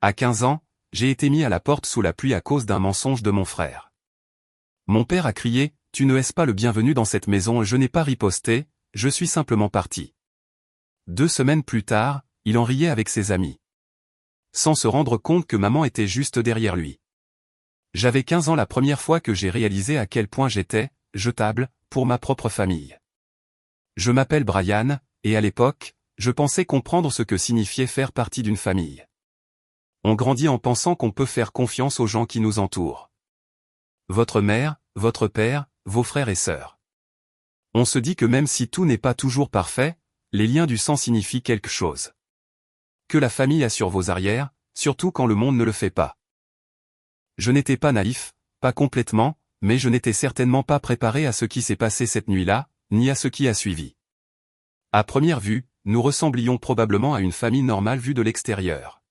À 15 ans, j'ai été mis à la porte sous la pluie à cause d'un mensonge de mon frère. Mon père a crié, « Tu ne es pas le bienvenu dans cette maison » et je n'ai pas riposté, je suis simplement parti. 2 semaines plus tard, il en riait avec ses amis. Sans se rendre compte que maman était juste derrière lui. J'avais 15 ans la première fois que j'ai réalisé à quel point j'étais, jetable, pour ma propre famille. Je m'appelle Brian, et à l'époque, je pensais comprendre ce que signifiait faire partie d'une famille. On grandit en pensant qu'on peut faire confiance aux gens qui nous entourent. Votre mère, votre père, vos frères et sœurs. On se dit que même si tout n'est pas toujours parfait, les liens du sang signifient quelque chose. Que la famille assure vos arrières, surtout quand le monde ne le fait pas. Je n'étais pas naïf, pas complètement, mais je n'étais certainement pas préparé à ce qui s'est passé cette nuit-là, ni à ce qui a suivi. À première vue, nous ressemblions probablement à une famille normale vue de l'extérieur.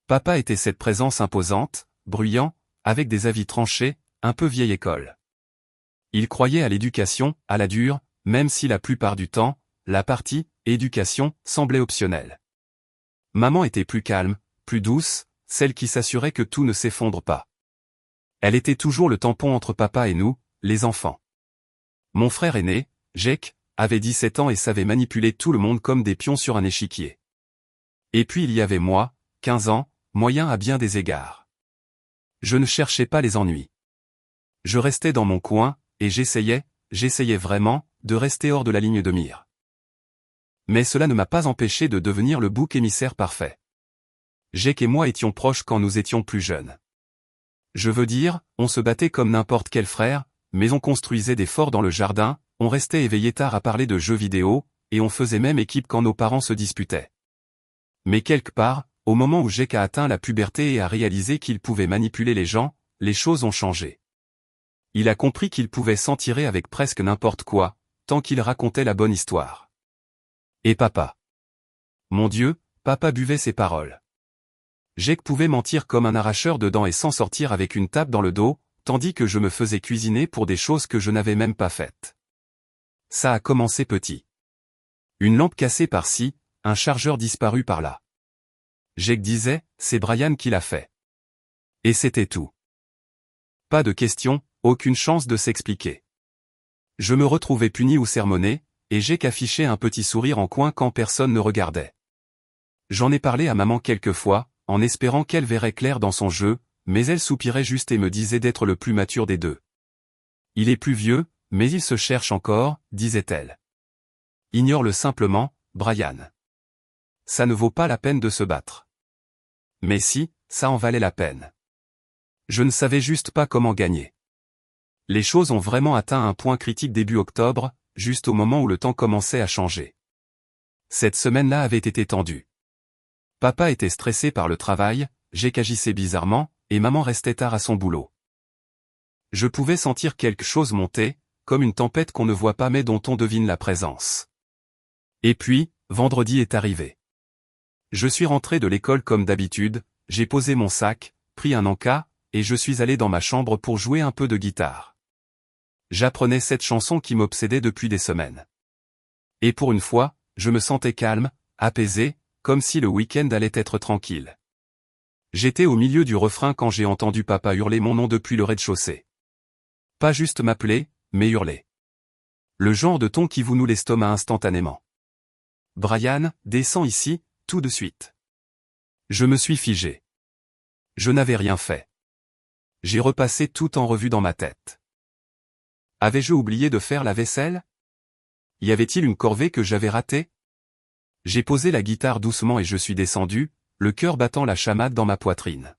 Papa était cette présence imposante, bruyant, avec des avis tranchés, un peu vieille école. Il croyait à l'éducation, à la dure, même si la plupart du temps, la partie « éducation » semblait optionnelle. Maman était plus calme, plus douce, celle qui s'assurait que tout ne s'effondre pas. Elle était toujours le tampon entre papa et nous, les enfants. Mon frère aîné, Jake, avait 17 ans et savait manipuler tout le monde comme des pions sur un échiquier. Et puis il y avait moi, 15 ans, moyen à bien des égards. Je ne cherchais pas les ennuis. Je restais dans mon coin, et j'essayais vraiment, de rester hors de la ligne de mire. Mais cela ne m'a pas empêché de devenir le bouc émissaire parfait. Jake et moi étions proches quand nous étions plus jeunes. Je veux dire, on se battait comme n'importe quel frère, mais on construisait des forts dans le jardin, on restait éveillé tard à parler de jeux vidéo, et on faisait même équipe quand nos parents se disputaient. Mais quelque part, au moment où Jake a atteint la puberté et a réalisé qu'il pouvait manipuler les gens, les choses ont changé. Il a compris qu'il pouvait s'en tirer avec presque n'importe quoi, tant qu'il racontait la bonne histoire. Et papa. Mon Dieu, papa buvait ses paroles. Jake pouvait mentir comme un arracheur de dents et s'en sortir avec une tape dans le dos, tandis que je me faisais cuisiner pour des choses que je n'avais même pas faites. Ça a commencé petit. Une lampe cassée par-ci, un chargeur disparu par-là. Jake disait, c'est Brian qui l'a fait. Et c'était tout. Pas de question, aucune chance de s'expliquer. Je me retrouvais puni ou sermonné, et Jake affichait un petit sourire en coin quand personne ne regardait. J'en ai parlé à maman quelques fois, en espérant qu'elle verrait clair dans son jeu, mais elle soupirait juste et me disait d'être le plus mature des deux. Il est plus vieux, mais il se cherche encore, disait-elle. Ignore-le simplement, Brian. Ça ne vaut pas la peine de se battre. Mais si, ça en valait la peine. Je ne savais juste pas comment gagner. Les choses ont vraiment atteint un point critique début octobre, juste au moment où le temps commençait à changer. Cette semaine-là avait été tendue. Papa était stressé par le travail, Jake agissait bizarrement, et maman restait tard à son boulot. Je pouvais sentir quelque chose monter, comme une tempête qu'on ne voit pas mais dont on devine la présence. Et puis, vendredi est arrivé. Je suis rentré de l'école comme d'habitude, j'ai posé mon sac, pris un encas, et je suis allé dans ma chambre pour jouer un peu de guitare. J'apprenais cette chanson qui m'obsédait depuis des semaines. Et pour une fois, je me sentais calme, apaisé, comme si le week-end allait être tranquille. J'étais au milieu du refrain quand j'ai entendu papa hurler mon nom depuis le rez-de-chaussée. Pas juste m'appeler, mais hurler. Le genre de ton qui vous noue l'estomac instantanément. Brian, descends ici, tout de suite. Je me suis figé. Je n'avais rien fait. J'ai repassé tout en revue dans ma tête. Avais-je oublié de faire la vaisselle? Y avait-il une corvée que j'avais ratée? J'ai posé la guitare doucement et je suis descendu, le cœur battant la chamade dans ma poitrine.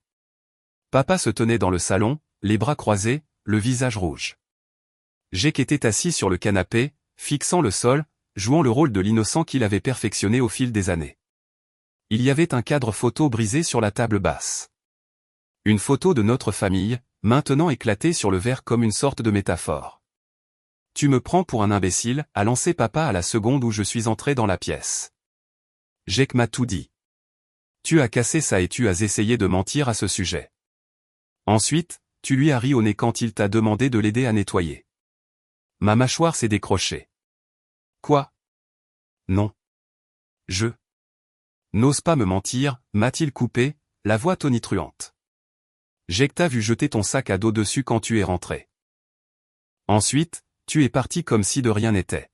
Papa se tenait dans le salon, les bras croisés, le visage rouge. Jake était assis sur le canapé, fixant le sol, jouant le rôle de l'innocent qu'il avait perfectionné au fil des années. Il y avait un cadre photo brisé sur la table basse. Une photo de notre famille, maintenant éclatée sur le verre comme une sorte de métaphore. Tu me prends pour un imbécile, a lancé papa à la seconde où je suis entré dans la pièce. Jake m'a tout dit. Tu as cassé ça et tu as essayé de mentir à ce sujet. Ensuite, tu lui as ri au nez quand il t'a demandé de l'aider à nettoyer. Ma mâchoire s'est décrochée. Quoi? Non. Je n'ose pas me mentir, m'a-t-il coupé, la voix tonitruante. Jake t'a vu jeter ton sac à dos dessus quand tu es rentré. Ensuite, tu es parti comme si de rien n'était.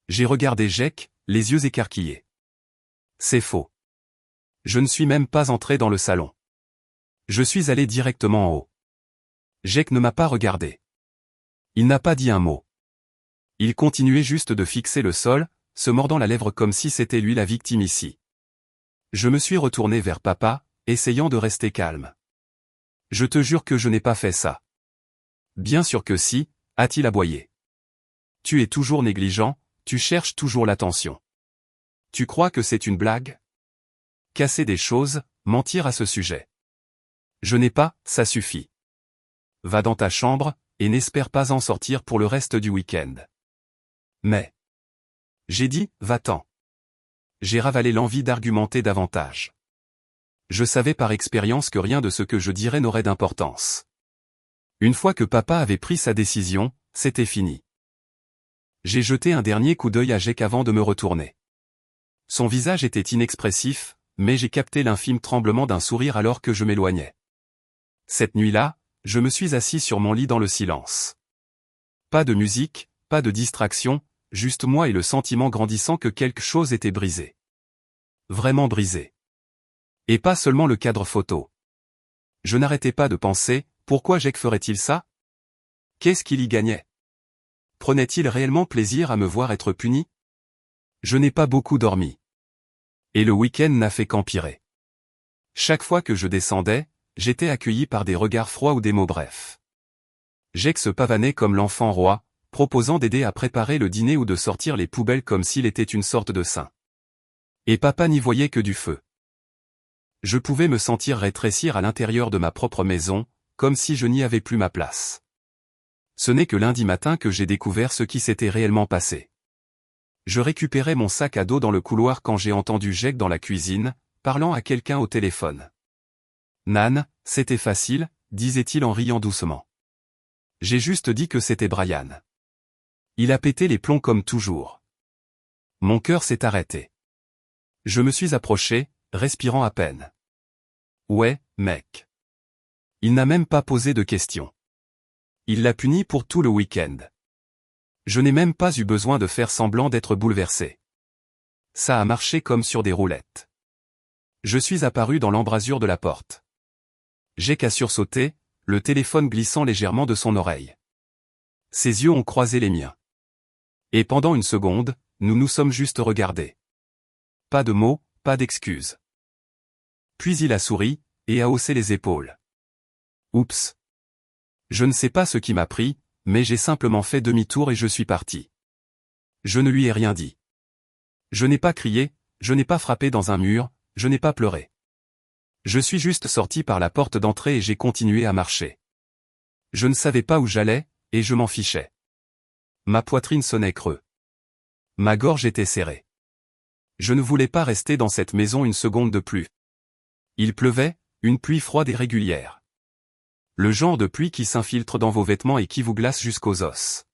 J'ai regardé Jake, les yeux écarquillés. C'est faux. Je ne suis même pas entré dans le salon. Je suis allé directement en haut. Jake ne m'a pas regardé. Il n'a pas dit un mot. Il continuait juste de fixer le sol, se mordant la lèvre comme si c'était lui la victime ici. Je me suis retourné vers papa, essayant de rester calme. Je te jure que je n'ai pas fait ça. Bien sûr que si, a-t-il aboyé. Tu es toujours négligent, tu cherches toujours l'attention. Tu crois que c'est une blague? Casser des choses, mentir à ce sujet. Je n'ai pas, ça suffit. Va dans ta chambre, et n'espère pas en sortir pour le reste du week-end. Mais. J'ai dit, va-t'en. J'ai ravalé l'envie d'argumenter davantage. Je savais par expérience que rien de ce que je dirais n'aurait d'importance. Une fois que papa avait pris sa décision, c'était fini. J'ai jeté un dernier coup d'œil à Jake avant de me retourner. Son visage était inexpressif, mais j'ai capté l'infime tremblement d'un sourire alors que je m'éloignais. Cette nuit-là, je me suis assis sur mon lit dans le silence. Pas de musique, pas de distraction, juste moi et le sentiment grandissant que quelque chose était brisé. Vraiment brisé. Et pas seulement le cadre photo. Je n'arrêtais pas de penser, pourquoi Jake ferait-il ça? Qu'est-ce qu'il y gagnait? Prenait-il réellement plaisir à me voir être puni? Je n'ai pas beaucoup dormi. Et le week-end n'a fait qu'empirer. Chaque fois que je descendais, j'étais accueilli par des regards froids ou des mots brefs. Jake se pavanait comme l'enfant roi, proposant d'aider à préparer le dîner ou de sortir les poubelles comme s'il était une sorte de saint. Et papa n'y voyait que du feu. Je pouvais me sentir rétrécir à l'intérieur de ma propre maison, comme si je n'y avais plus ma place. Ce n'est que lundi matin que j'ai découvert ce qui s'était réellement passé. Je récupérais mon sac à dos dans le couloir quand j'ai entendu Jake dans la cuisine, parlant à quelqu'un au téléphone. Nan, c'était facile, disait-il en riant doucement. J'ai juste dit que c'était Brian. Il a pété les plombs comme toujours. Mon cœur s'est arrêté. Je me suis approché, respirant à peine. Ouais, mec. Il n'a même pas posé de questions. Il l'a puni pour tout le week-end. Je n'ai même pas eu besoin de faire semblant d'être bouleversé. Ça a marché comme sur des roulettes. Je suis apparu dans l'embrasure de la porte. Jake a sursauté, le téléphone glissant légèrement de son oreille. Ses yeux ont croisé les miens. Et pendant une seconde, nous nous sommes juste regardés. Pas de mots, pas d'excuses. Puis il a souri, et a haussé les épaules. Oups. Je ne sais pas ce qui m'a pris, mais j'ai simplement fait demi-tour et je suis parti. Je ne lui ai rien dit. Je n'ai pas crié, je n'ai pas frappé dans un mur, je n'ai pas pleuré. Je suis juste sorti par la porte d'entrée et j'ai continué à marcher. Je ne savais pas où j'allais, et je m'en fichais. Ma poitrine sonnait creux. Ma gorge était serrée. Je ne voulais pas rester dans cette maison une seconde de plus. Il pleuvait, une pluie froide et régulière. Le genre de pluie qui s'infiltre dans vos vêtements et qui vous glace jusqu'aux os.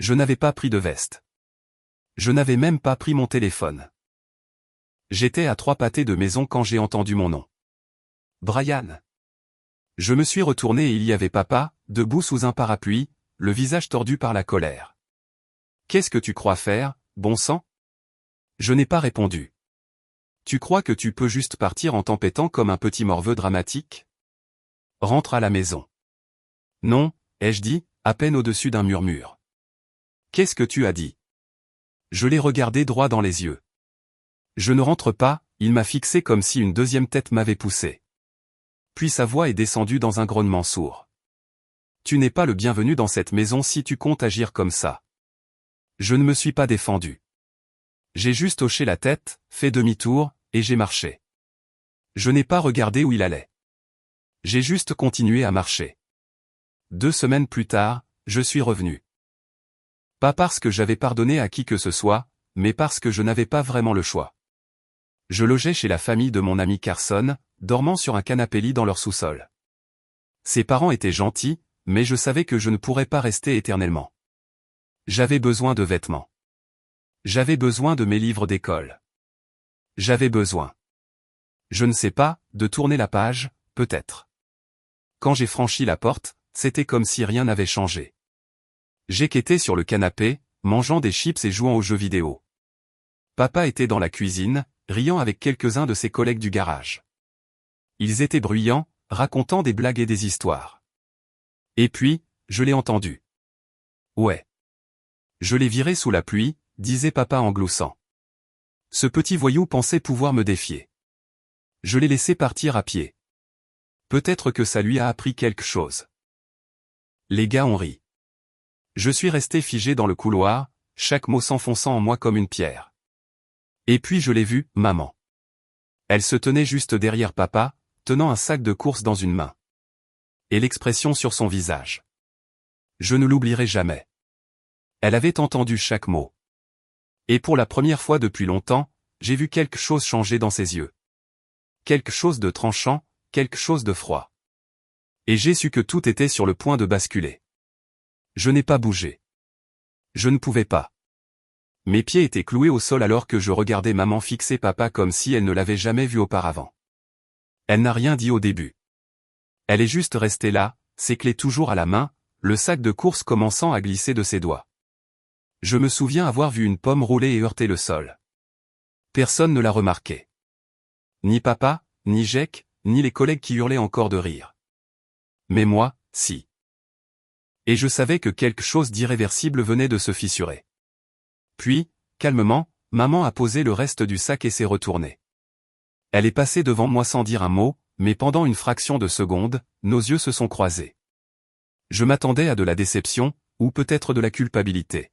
Je n'avais pas pris de veste. Je n'avais même pas pris mon téléphone. J'étais à 3 pâtés de maison quand j'ai entendu mon nom. Brian. Je me suis retourné et il y avait papa, debout sous un parapluie, le visage tordu par la colère. Qu'est-ce que tu crois faire, bon sang? Je n'ai pas répondu. Tu crois que tu peux juste partir en tempêtant comme un petit morveux dramatique? Rentre à la maison. Non, ai-je dit, à peine au-dessus d'un murmure. Qu'est-ce que tu as dit? Je l'ai regardé droit dans les yeux. Je ne rentre pas, il m'a fixé comme si une deuxième tête m'avait poussé. Puis sa voix est descendue dans un grognement sourd. Tu n'es pas le bienvenu dans cette maison si tu comptes agir comme ça. Je ne me suis pas défendu. J'ai juste hoché la tête, fait demi-tour, et j'ai marché. Je n'ai pas regardé où il allait. J'ai juste continué à marcher. 2 semaines plus tard, je suis revenu. Pas parce que j'avais pardonné à qui que ce soit, mais parce que je n'avais pas vraiment le choix. Je logeais chez la famille de mon ami Carson, dormant sur un canapé-lit dans leur sous-sol. Ses parents étaient gentils, mais je savais que je ne pourrais pas rester éternellement. J'avais besoin de vêtements. J'avais besoin de mes livres d'école. J'avais besoin. Je ne sais pas, de tourner la page, peut-être. Quand j'ai franchi la porte, c'était comme si rien n'avait changé. Jake était sur le canapé, mangeant des chips et jouant aux jeux vidéo. Papa était dans la cuisine, riant avec quelques-uns de ses collègues du garage. Ils étaient bruyants, racontant des blagues et des histoires. Et puis, je l'ai entendu. Ouais. Je l'ai viré sous la pluie, disait papa en gloussant. Ce petit voyou pensait pouvoir me défier. Je l'ai laissé partir à pied. Peut-être que ça lui a appris quelque chose. Les gars ont ri. Je suis resté figé dans le couloir, chaque mot s'enfonçant en moi comme une pierre. Et puis je l'ai vue, maman. Elle se tenait juste derrière papa, tenant un sac de courses dans une main. Et l'expression sur son visage. Je ne l'oublierai jamais. Elle avait entendu chaque mot. Et pour la première fois depuis longtemps, j'ai vu quelque chose changer dans ses yeux. Quelque chose de tranchant, quelque chose de froid. Et j'ai su que tout était sur le point de basculer. Je n'ai pas bougé. Je ne pouvais pas. Mes pieds étaient cloués au sol alors que je regardais maman fixer papa comme si elle ne l'avait jamais vu auparavant. Elle n'a rien dit au début. Elle est juste restée là, ses clés toujours à la main, le sac de course commençant à glisser de ses doigts. Je me souviens avoir vu une pomme rouler et heurter le sol. Personne ne l'a remarqué. Ni papa, ni Jake, ni les collègues qui hurlaient encore de rire. Mais moi, si. Et je savais que quelque chose d'irréversible venait de se fissurer. Puis, calmement, maman a posé le reste du sac et s'est retournée. Elle est passée devant moi sans dire un mot, mais pendant une fraction de seconde, nos yeux se sont croisés. Je m'attendais à de la déception, ou peut-être de la culpabilité.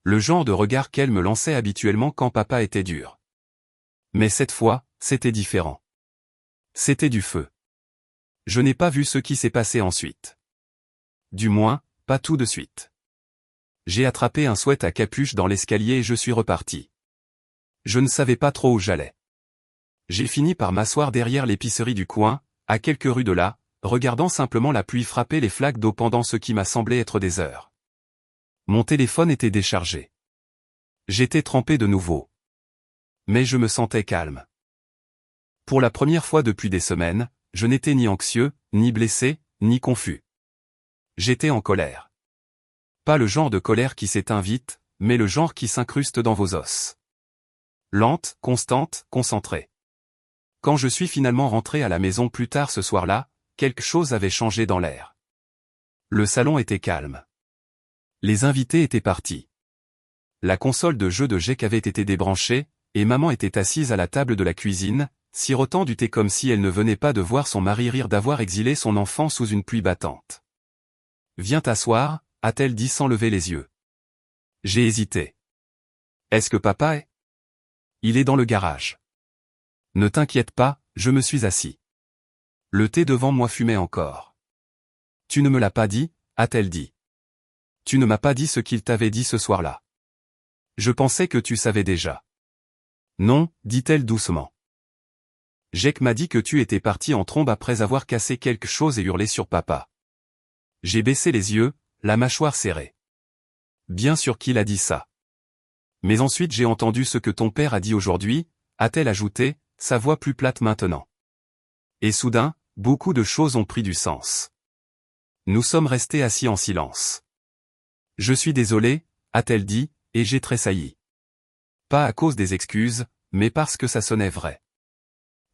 Le genre de regard qu'elle me lançait habituellement quand papa était dur. Mais cette fois, c'était différent. C'était du feu. Je n'ai pas vu ce qui s'est passé ensuite. Du moins, pas tout de suite. J'ai attrapé un sweat à capuche dans l'escalier et je suis reparti. Je ne savais pas trop où j'allais. J'ai fini par m'asseoir derrière l'épicerie du coin, à quelques rues de là, regardant simplement la pluie frapper les flaques d'eau pendant ce qui m'a semblé être des heures. Mon téléphone était déchargé. J'étais trempé de nouveau. Mais je me sentais calme. Pour la première fois depuis des semaines, je n'étais ni anxieux, ni blessé, ni confus. J'étais en colère. Pas le genre de colère qui s'éteint vite, mais le genre qui s'incruste dans vos os. Lente, constante, concentrée. Quand je suis finalement rentré à la maison plus tard ce soir-là, quelque chose avait changé dans l'air. Le salon était calme. Les invités étaient partis. La console de jeu de Jake avait été débranchée, et maman était assise à la table de la cuisine, sirotant du thé comme si elle ne venait pas de voir son mari rire d'avoir exilé son enfant sous une pluie battante. « Viens t'asseoir », a-t-elle dit sans lever les yeux. J'ai hésité. « Est-ce que papa est ? » Il est dans le garage. Ne t'inquiète pas, je me suis assis. Le thé devant moi fumait encore. Tu ne me l'as pas dit, a-t-elle dit. Tu ne m'as pas dit ce qu'il t'avait dit ce soir-là. Je pensais que tu savais déjà. Non, dit-elle doucement. Jake m'a dit que tu étais parti en trombe après avoir cassé quelque chose et hurlé sur papa. J'ai baissé les yeux, la mâchoire serrée. Bien sûr qu'il a dit ça. Mais ensuite j'ai entendu ce que ton père a dit aujourd'hui, a-t-elle ajouté, sa voix plus plate maintenant. Et soudain, beaucoup de choses ont pris du sens. Nous sommes restés assis en silence. Je suis désolé, a-t-elle dit, et j'ai tressailli. Pas à cause des excuses, mais parce que ça sonnait vrai.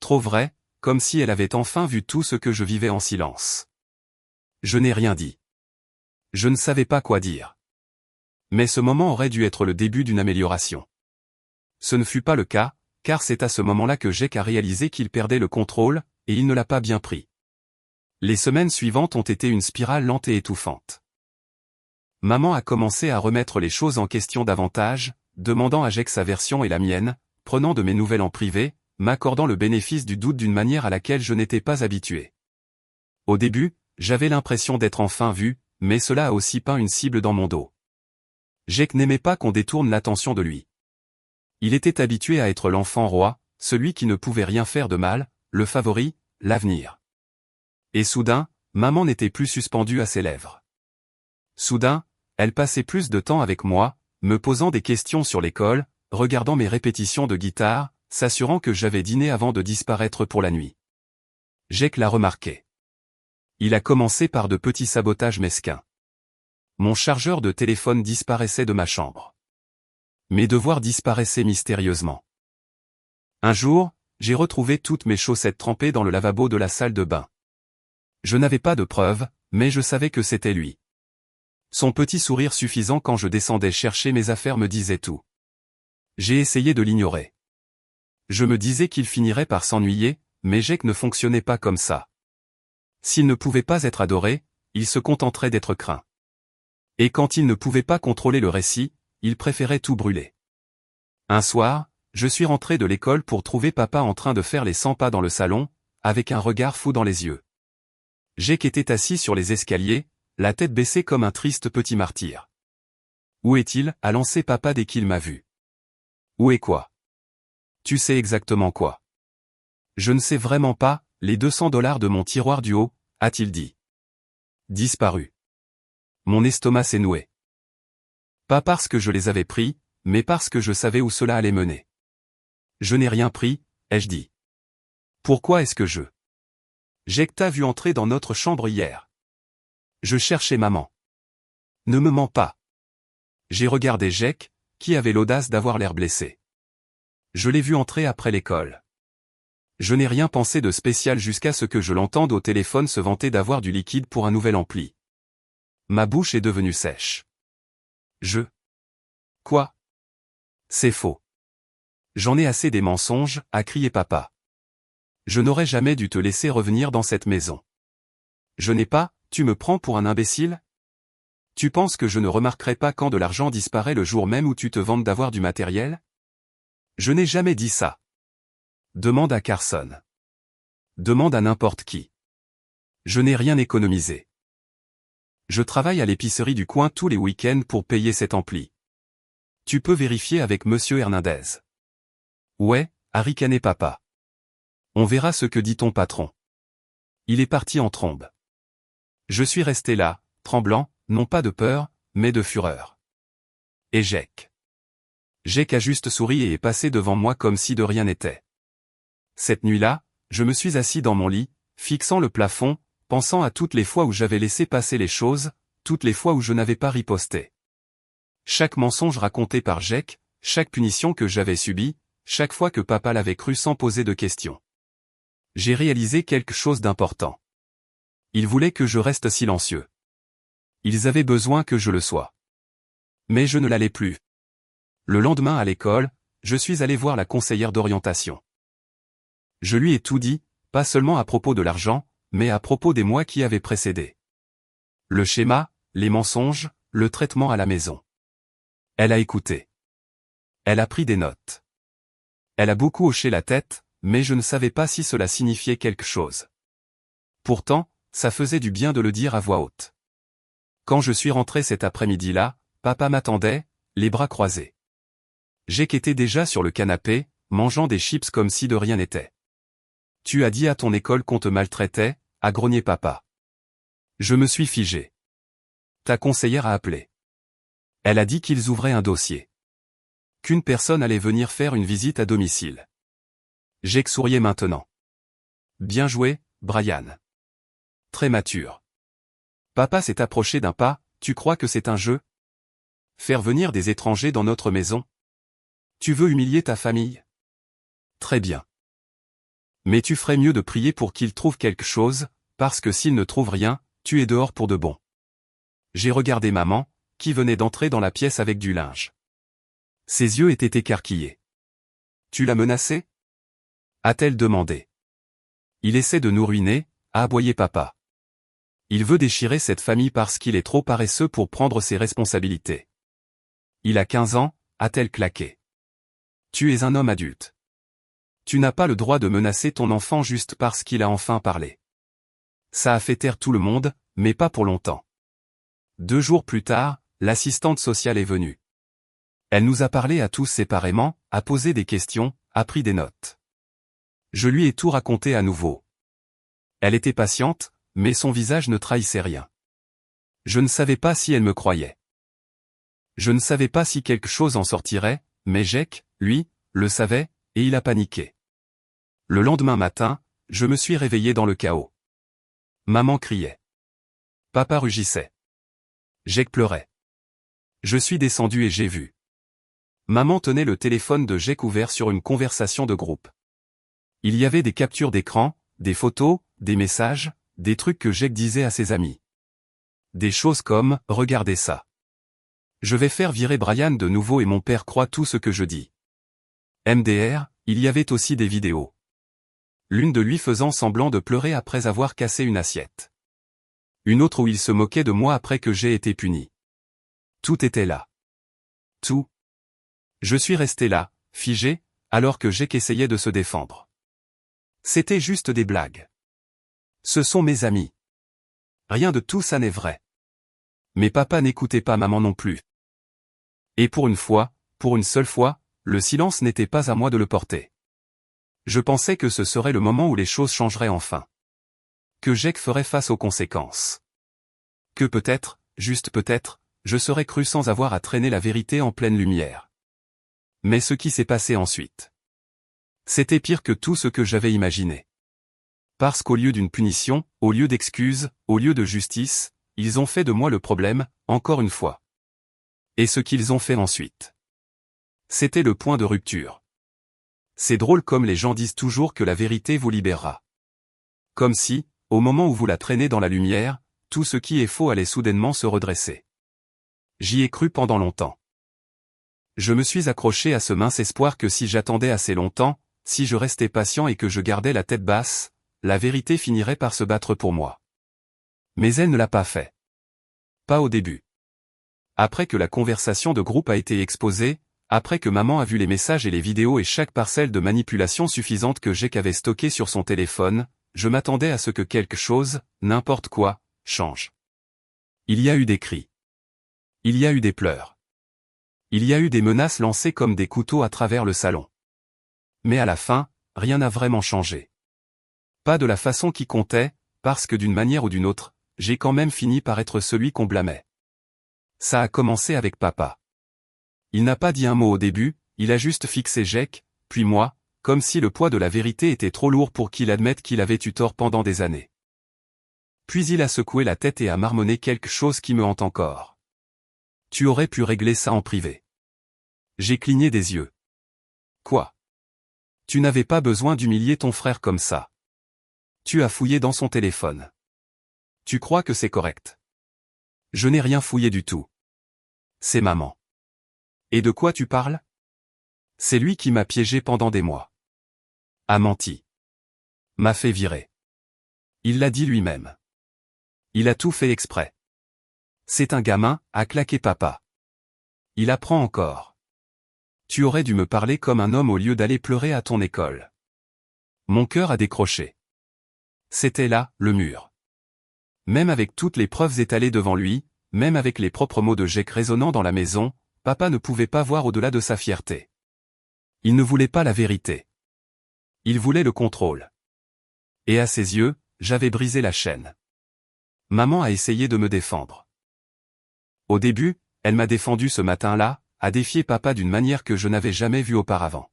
Trop vrai, comme si elle avait enfin vu tout ce que je vivais en silence. Je n'ai rien dit. Je ne savais pas quoi dire. Mais ce moment aurait dû être le début d'une amélioration. Ce ne fut pas le cas, car c'est à ce moment-là que Jake a réalisé qu'il perdait le contrôle, et il ne l'a pas bien pris. Les semaines suivantes ont été une spirale lente et étouffante. Maman a commencé à remettre les choses en question davantage, demandant à Jake sa version et la mienne, prenant de mes nouvelles en privé, m'accordant le bénéfice du doute d'une manière à laquelle je n'étais pas habitué. Au début, j'avais l'impression d'être enfin vu, mais cela a aussi peint une cible dans mon dos. Jake n'aimait pas qu'on détourne l'attention de lui. Il était habitué à être l'enfant roi, celui qui ne pouvait rien faire de mal, le favori, l'avenir. Et soudain, maman n'était plus suspendue à ses lèvres. Soudain, elle passait plus de temps avec moi, me posant des questions sur l'école, regardant mes répétitions de guitare, s'assurant que j'avais dîné avant de disparaître pour la nuit. Jake l'a remarqué. Il a commencé par de petits sabotages mesquins. Mon chargeur de téléphone disparaissait de ma chambre. Mes devoirs disparaissaient mystérieusement. Un jour, j'ai retrouvé toutes mes chaussettes trempées dans le lavabo de la salle de bain. Je n'avais pas de preuves, mais je savais que c'était lui. Son petit sourire suffisant quand je descendais chercher mes affaires me disait tout. J'ai essayé de l'ignorer. Je me disais qu'il finirait par s'ennuyer, mais Jake ne fonctionnait pas comme ça. S'il ne pouvait pas être adoré, il se contenterait d'être craint. Et quand il ne pouvait pas contrôler le récit, il préférait tout brûler. Un soir, je suis rentré de l'école pour trouver papa en train de faire les 100 pas dans le salon, avec un regard fou dans les yeux. Jake était assis sur les escaliers, la tête baissée comme un triste petit martyr. « Où est-il » a lancé papa dès qu'il m'a vu. « Où est quoi ?»« Tu sais exactement quoi ?»« Je ne sais vraiment pas, les $200 de mon tiroir du haut, » a-t-il dit. Disparu. Mon estomac s'est noué. Pas parce que je les avais pris, mais parce que je savais où cela allait mener. Je n'ai rien pris, ai-je dit. Pourquoi est-ce que je... Jake t'a vu entrer dans notre chambre hier. Je cherchais maman. Ne me mens pas. J'ai regardé Jake, qui avait l'audace d'avoir l'air blessé. Je l'ai vu entrer après l'école. Je n'ai rien pensé de spécial jusqu'à ce que je l'entende au téléphone se vanter d'avoir du liquide pour un nouvel ampli. Ma bouche est devenue sèche. Quoi? C'est faux. J'en ai assez des mensonges, a crié papa. Je n'aurais jamais dû te laisser revenir dans cette maison. Je n'ai pas, tu me prends pour un imbécile? Tu penses que je ne remarquerai pas quand de l'argent disparaît le jour même où tu te vantes d'avoir du matériel? Je n'ai jamais dit ça. Demande à Carson. Demande à n'importe qui. Je n'ai rien économisé. Je travaille à l'épicerie du coin tous les week-ends pour payer cet ampli. Tu peux vérifier avec Monsieur Hernandez. Ouais, a ricané papa. On verra ce que dit ton patron. Il est parti en trombe. Je suis resté là, tremblant, non pas de peur, mais de fureur. Et Jake. Jake a juste souri et est passé devant moi comme si de rien n'était. Cette nuit-là, je me suis assis dans mon lit, fixant le plafond, pensant à toutes les fois où j'avais laissé passer les choses, toutes les fois où je n'avais pas riposté. Chaque mensonge raconté par Jake, chaque punition que j'avais subie, chaque fois que papa l'avait cru sans poser de questions. J'ai réalisé quelque chose d'important. Ils voulaient que je reste silencieux. Ils avaient besoin que je le sois. Mais je ne l'allais plus. Le lendemain à l'école, je suis allé voir la conseillère d'orientation. Je lui ai tout dit, pas seulement à propos de l'argent, mais à propos des mois qui avaient précédé. Le schéma, les mensonges, le traitement à la maison. Elle a écouté. Elle a pris des notes. Elle a beaucoup hoché la tête, mais je ne savais pas si cela signifiait quelque chose. Pourtant, ça faisait du bien de le dire à voix haute. Quand je suis rentré cet après-midi-là, papa m'attendait, les bras croisés. Jake était déjà sur le canapé, mangeant des chips comme si de rien n'était. Tu as dit à ton école qu'on te maltraitait, a grogné papa. Je me suis figé. Ta conseillère a appelé. Elle a dit qu'ils ouvraient un dossier. Qu'une personne allait venir faire une visite à domicile. Jake souriait maintenant. Bien joué, Brian. Très mature. Papa s'est approché d'un pas, tu crois que c'est un jeu? Faire venir des étrangers dans notre maison? Tu veux humilier ta famille? Très bien. Mais tu ferais mieux de prier pour qu'ils trouvent quelque chose, parce que s'ils ne trouvent rien, tu es dehors pour de bon. J'ai regardé maman, qui venait d'entrer dans la pièce avec du linge. Ses yeux étaient écarquillés. Tu l'as menacé? A-t-elle demandé. Il essaie de nous ruiner, a aboyé papa. Il veut déchirer cette famille parce qu'il est trop paresseux pour prendre ses responsabilités. Il a 15 ans, a-t-elle claqué. Tu es un homme adulte. Tu n'as pas le droit de menacer ton enfant juste parce qu'il a enfin parlé. Ça a fait taire tout le monde, mais pas pour longtemps. 2 jours plus tard, l'assistante sociale est venue. Elle nous a parlé à tous séparément, a posé des questions, a pris des notes. Je lui ai tout raconté à nouveau. Elle était patiente, mais son visage ne trahissait rien. Je ne savais pas si elle me croyait. Je ne savais pas si quelque chose en sortirait, mais Jake, lui, le savait, et il a paniqué. Le lendemain matin, je me suis réveillé dans le chaos. Maman criait. Papa rugissait. Jake pleurait. Je suis descendu et j'ai vu. Maman tenait le téléphone de Jake ouvert sur une conversation de groupe. Il y avait des captures d'écran, des photos, des messages, des trucs que Jake disait à ses amis. Des choses comme « Regardez ça. Je vais faire virer Brian de nouveau et mon père croit tout ce que je dis. » MDR, il y avait aussi des vidéos. L'une de lui faisant semblant de pleurer après avoir cassé une assiette. Une autre où il se moquait de moi après que j'ai été puni. Tout était là. Tout. Je suis resté là, figé, alors que Jake essayait de se défendre. C'était juste des blagues. Ce sont mes amis. Rien de tout ça n'est vrai. Mais papa n'écoutait pas maman non plus. Et pour une fois, pour une seule fois, le silence n'était pas à moi de le porter. Je pensais que ce serait le moment où les choses changeraient enfin. Que Jake ferait face aux conséquences. Que peut-être, juste peut-être, je serais cru sans avoir à traîner la vérité en pleine lumière. Mais ce qui s'est passé ensuite. C'était pire que tout ce que j'avais imaginé. Parce qu'au lieu d'une punition, au lieu d'excuses, au lieu de justice, ils ont fait de moi le problème, encore une fois. Et ce qu'ils ont fait ensuite. C'était le point de rupture. C'est drôle comme les gens disent toujours que la vérité vous libérera. Comme si, au moment où vous la traînez dans la lumière, tout ce qui est faux allait soudainement se redresser. J'y ai cru pendant longtemps. Je me suis accroché à ce mince espoir que si j'attendais assez longtemps, si je restais patient et que je gardais la tête basse, la vérité finirait par se battre pour moi. Mais elle ne l'a pas fait. Pas au début. Après que la conversation de groupe a été exposée, après que maman a vu les messages et les vidéos et chaque parcelle de manipulation suffisante que Jake avait stockée sur son téléphone, je m'attendais à ce que quelque chose, n'importe quoi, change. Il y a eu des cris. Il y a eu des pleurs. Il y a eu des menaces lancées comme des couteaux à travers le salon. Mais à la fin, rien n'a vraiment changé. Pas de la façon qui comptait, parce que d'une manière ou d'une autre, j'ai quand même fini par être celui qu'on blâmait. Ça a commencé avec papa. Il n'a pas dit un mot au début, il a juste fixé Jake, puis moi, comme si le poids de la vérité était trop lourd pour qu'il admette qu'il avait eu tort pendant des années. Puis il a secoué la tête et a marmonné quelque chose qui me hante encore. Tu aurais pu régler ça en privé. J'ai cligné des yeux. Quoi? Tu n'avais pas besoin d'humilier ton frère comme ça. Tu as fouillé dans son téléphone. Tu crois que c'est correct? Je n'ai rien fouillé du tout. C'est maman. Et de quoi tu parles? C'est lui qui m'a piégé pendant des mois. A menti. M'a fait virer. Il l'a dit lui-même. Il a tout fait exprès. C'est un gamin, a claqué papa. Il apprend encore. Tu aurais dû me parler comme un homme au lieu d'aller pleurer à ton école. Mon cœur a décroché. C'était là, le mur. Même avec toutes les preuves étalées devant lui, même avec les propres mots de Jake résonnant dans la maison, papa ne pouvait pas voir au-delà de sa fierté. Il ne voulait pas la vérité. Il voulait le contrôle. Et à ses yeux, j'avais brisé la chaîne. Maman a essayé de me défendre. Au début, elle m'a défendu ce matin-là, a défié papa d'une manière que je n'avais jamais vue auparavant.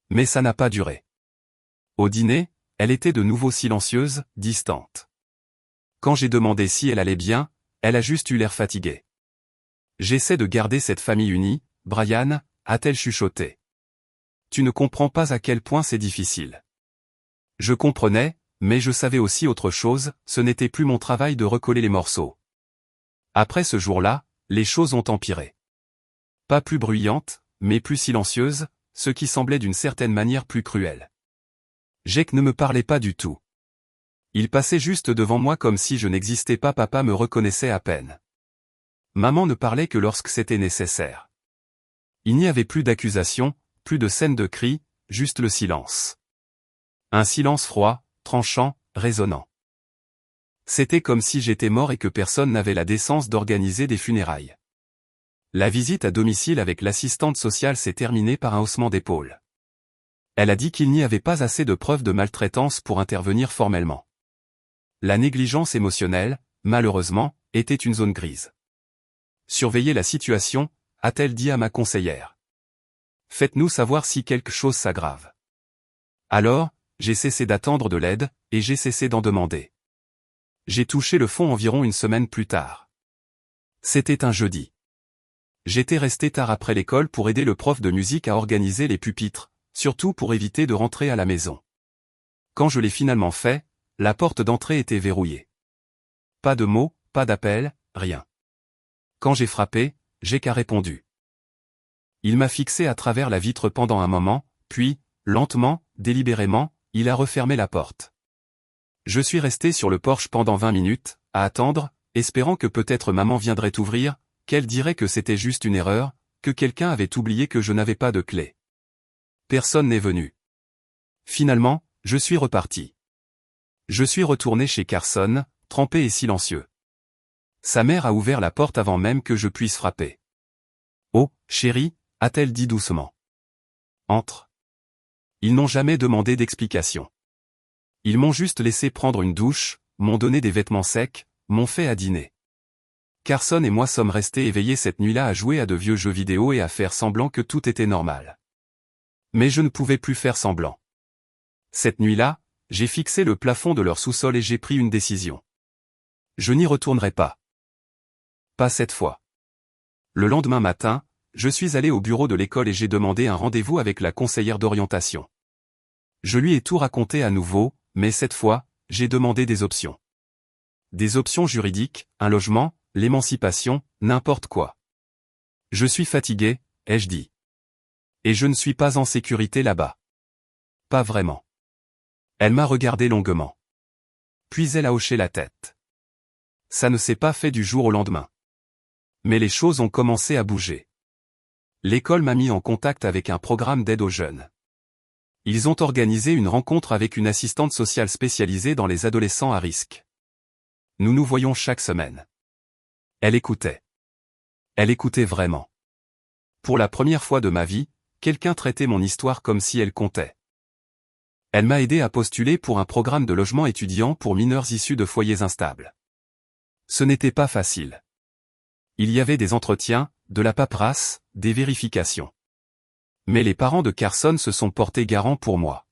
Mais ça n'a pas duré. Au dîner, elle était de nouveau silencieuse, distante. Quand j'ai demandé si elle allait bien, elle a juste eu l'air fatiguée. J'essaie de garder cette famille unie, Brian, a-t-elle chuchoté. Tu ne comprends pas à quel point c'est difficile. Je comprenais, mais je savais aussi autre chose, ce n'était plus mon travail de recoller les morceaux. Après ce jour-là, les choses ont empiré. Pas plus bruyantes, mais plus silencieuses, ce qui semblait d'une certaine manière plus cruel. Jake ne me parlait pas du tout. Il passait juste devant moi comme si je n'existais pas, papa me reconnaissait à peine. Maman ne parlait que lorsque c'était nécessaire. Il n'y avait plus d'accusations, plus de scènes de cris, juste le silence. Un silence froid, tranchant, résonnant. C'était comme si j'étais mort et que personne n'avait la décence d'organiser des funérailles. La visite à domicile avec l'assistante sociale s'est terminée par un haussement d'épaule. Elle a dit qu'il n'y avait pas assez de preuves de maltraitance pour intervenir formellement. La négligence émotionnelle, malheureusement, était une zone grise. Surveiller la situation, a-t-elle dit à ma conseillère. Faites-nous savoir si quelque chose s'aggrave. Alors, j'ai cessé d'attendre de l'aide, et j'ai cessé d'en demander. J'ai touché le fond environ une semaine plus tard. C'était un jeudi. J'étais resté tard après l'école pour aider le prof de musique à organiser les pupitres, surtout pour éviter de rentrer à la maison. Quand je l'ai finalement fait, la porte d'entrée était verrouillée. Pas de mots, pas d'appel, rien. Quand j'ai frappé, Jeka a répondu. Il m'a fixé à travers la vitre pendant un moment, puis, lentement, délibérément, il a refermé la porte. Je suis resté sur le porche pendant 20 minutes, à attendre, espérant que peut-être maman viendrait ouvrir, qu'elle dirait que c'était juste une erreur, que quelqu'un avait oublié que je n'avais pas de clé. Personne n'est venu. Finalement, je suis reparti. Je suis retourné chez Carson, trempé et silencieux. Sa mère a ouvert la porte avant même que je puisse frapper. « Oh, chérie » a-t-elle dit doucement. « Entre. » Ils n'ont jamais demandé d'explication. Ils m'ont juste laissé prendre une douche, m'ont donné des vêtements secs, m'ont fait à dîner. Carson et moi sommes restés éveillés cette nuit-là à jouer à de vieux jeux vidéo et à faire semblant que tout était normal. Mais je ne pouvais plus faire semblant. Cette nuit-là, j'ai fixé le plafond de leur sous-sol et j'ai pris une décision. Je n'y retournerai pas. Pas cette fois. Le lendemain matin, je suis allé au bureau de l'école et j'ai demandé un rendez-vous avec la conseillère d'orientation. Je lui ai tout raconté à nouveau, mais cette fois, j'ai demandé des options. Des options juridiques, un logement, l'émancipation, n'importe quoi. Je suis fatigué, ai-je dit. Et je ne suis pas en sécurité là-bas. Pas vraiment. Elle m'a regardé longuement. Puis elle a hoché la tête. Ça ne s'est pas fait du jour au lendemain. Mais les choses ont commencé à bouger. L'école m'a mis en contact avec un programme d'aide aux jeunes. Ils ont organisé une rencontre avec une assistante sociale spécialisée dans les adolescents à risque. Nous nous voyons chaque semaine. Elle écoutait. Elle écoutait vraiment. Pour la première fois de ma vie, quelqu'un traitait mon histoire comme si elle comptait. Elle m'a aidé à postuler pour un programme de logement étudiant pour mineurs issus de foyers instables. Ce n'était pas facile. Il y avait des entretiens, de la paperasse, des vérifications. Mais les parents de Carson se sont portés garants pour moi.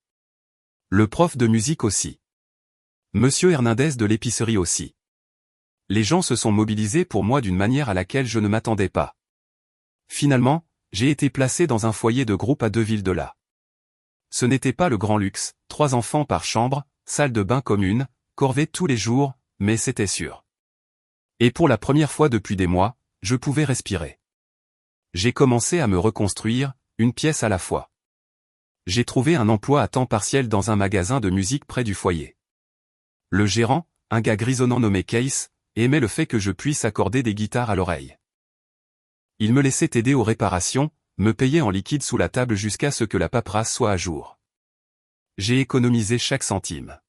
Le prof de musique aussi. Monsieur Hernandez de l'épicerie aussi. Les gens se sont mobilisés pour moi d'une manière à laquelle je ne m'attendais pas. Finalement, j'ai été placé dans un foyer de groupe à 2 villes de là. Ce n'était pas le grand luxe, 3 enfants par chambre, salle de bain commune, corvée tous les jours, mais c'était sûr. Et pour la première fois depuis des mois, je pouvais respirer. J'ai commencé à me reconstruire, une pièce à la fois. J'ai trouvé un emploi à temps partiel dans un magasin de musique près du foyer. Le gérant, un gars grisonnant nommé Case, aimait le fait que je puisse accorder des guitares à l'oreille. Il me laissait aider aux réparations, me payait en liquide sous la table jusqu'à ce que la paperasse soit à jour. J'ai économisé chaque centime.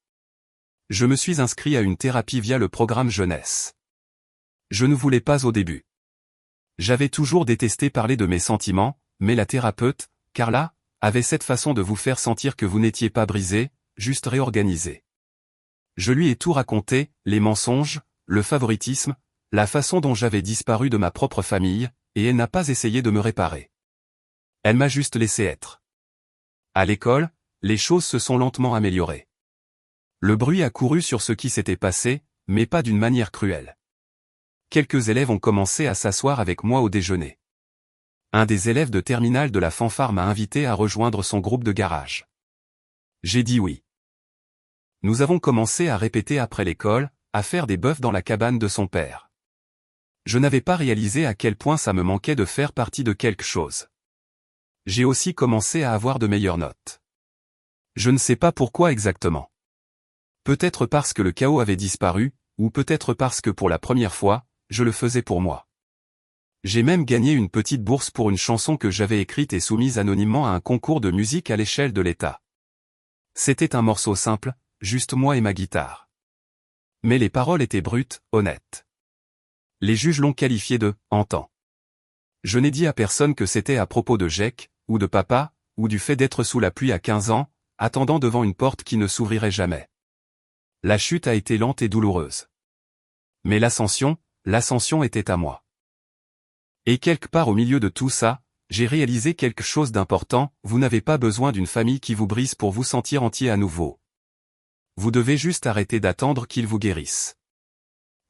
Je me suis inscrit à une thérapie via le programme jeunesse. Je ne voulais pas au début. J'avais toujours détesté parler de mes sentiments, mais la thérapeute, Carla, avait cette façon de vous faire sentir que vous n'étiez pas brisé, juste réorganisé. Je lui ai tout raconté, les mensonges, le favoritisme, la façon dont j'avais disparu de ma propre famille, et elle n'a pas essayé de me réparer. Elle m'a juste laissé être. À l'école, les choses se sont lentement améliorées. Le bruit a couru sur ce qui s'était passé, mais pas d'une manière cruelle. Quelques élèves ont commencé à s'asseoir avec moi au déjeuner. Un des élèves de terminale de la fanfare m'a invité à rejoindre son groupe de garage. J'ai dit oui. Nous avons commencé à répéter après l'école, à faire des bœufs dans la cabane de son père. Je n'avais pas réalisé à quel point ça me manquait de faire partie de quelque chose. J'ai aussi commencé à avoir de meilleures notes. Je ne sais pas pourquoi exactement. Peut-être parce que le chaos avait disparu, ou peut-être parce que pour la première fois, je le faisais pour moi. J'ai même gagné une petite bourse pour une chanson que j'avais écrite et soumise anonymement à un concours de musique à l'échelle de l'État. C'était un morceau simple, juste moi et ma guitare. Mais les paroles étaient brutes, honnêtes. Les juges l'ont qualifié de « hantant ». Je n'ai dit à personne que c'était à propos de Jake, ou de papa, ou du fait d'être sous la pluie à 15 ans, attendant devant une porte qui ne s'ouvrirait jamais. La chute a été lente et douloureuse. Mais l'ascension était à moi. Et quelque part au milieu de tout ça, j'ai réalisé quelque chose d'important, vous n'avez pas besoin d'une famille qui vous brise pour vous sentir entier à nouveau. Vous devez juste arrêter d'attendre qu'ils vous guérissent.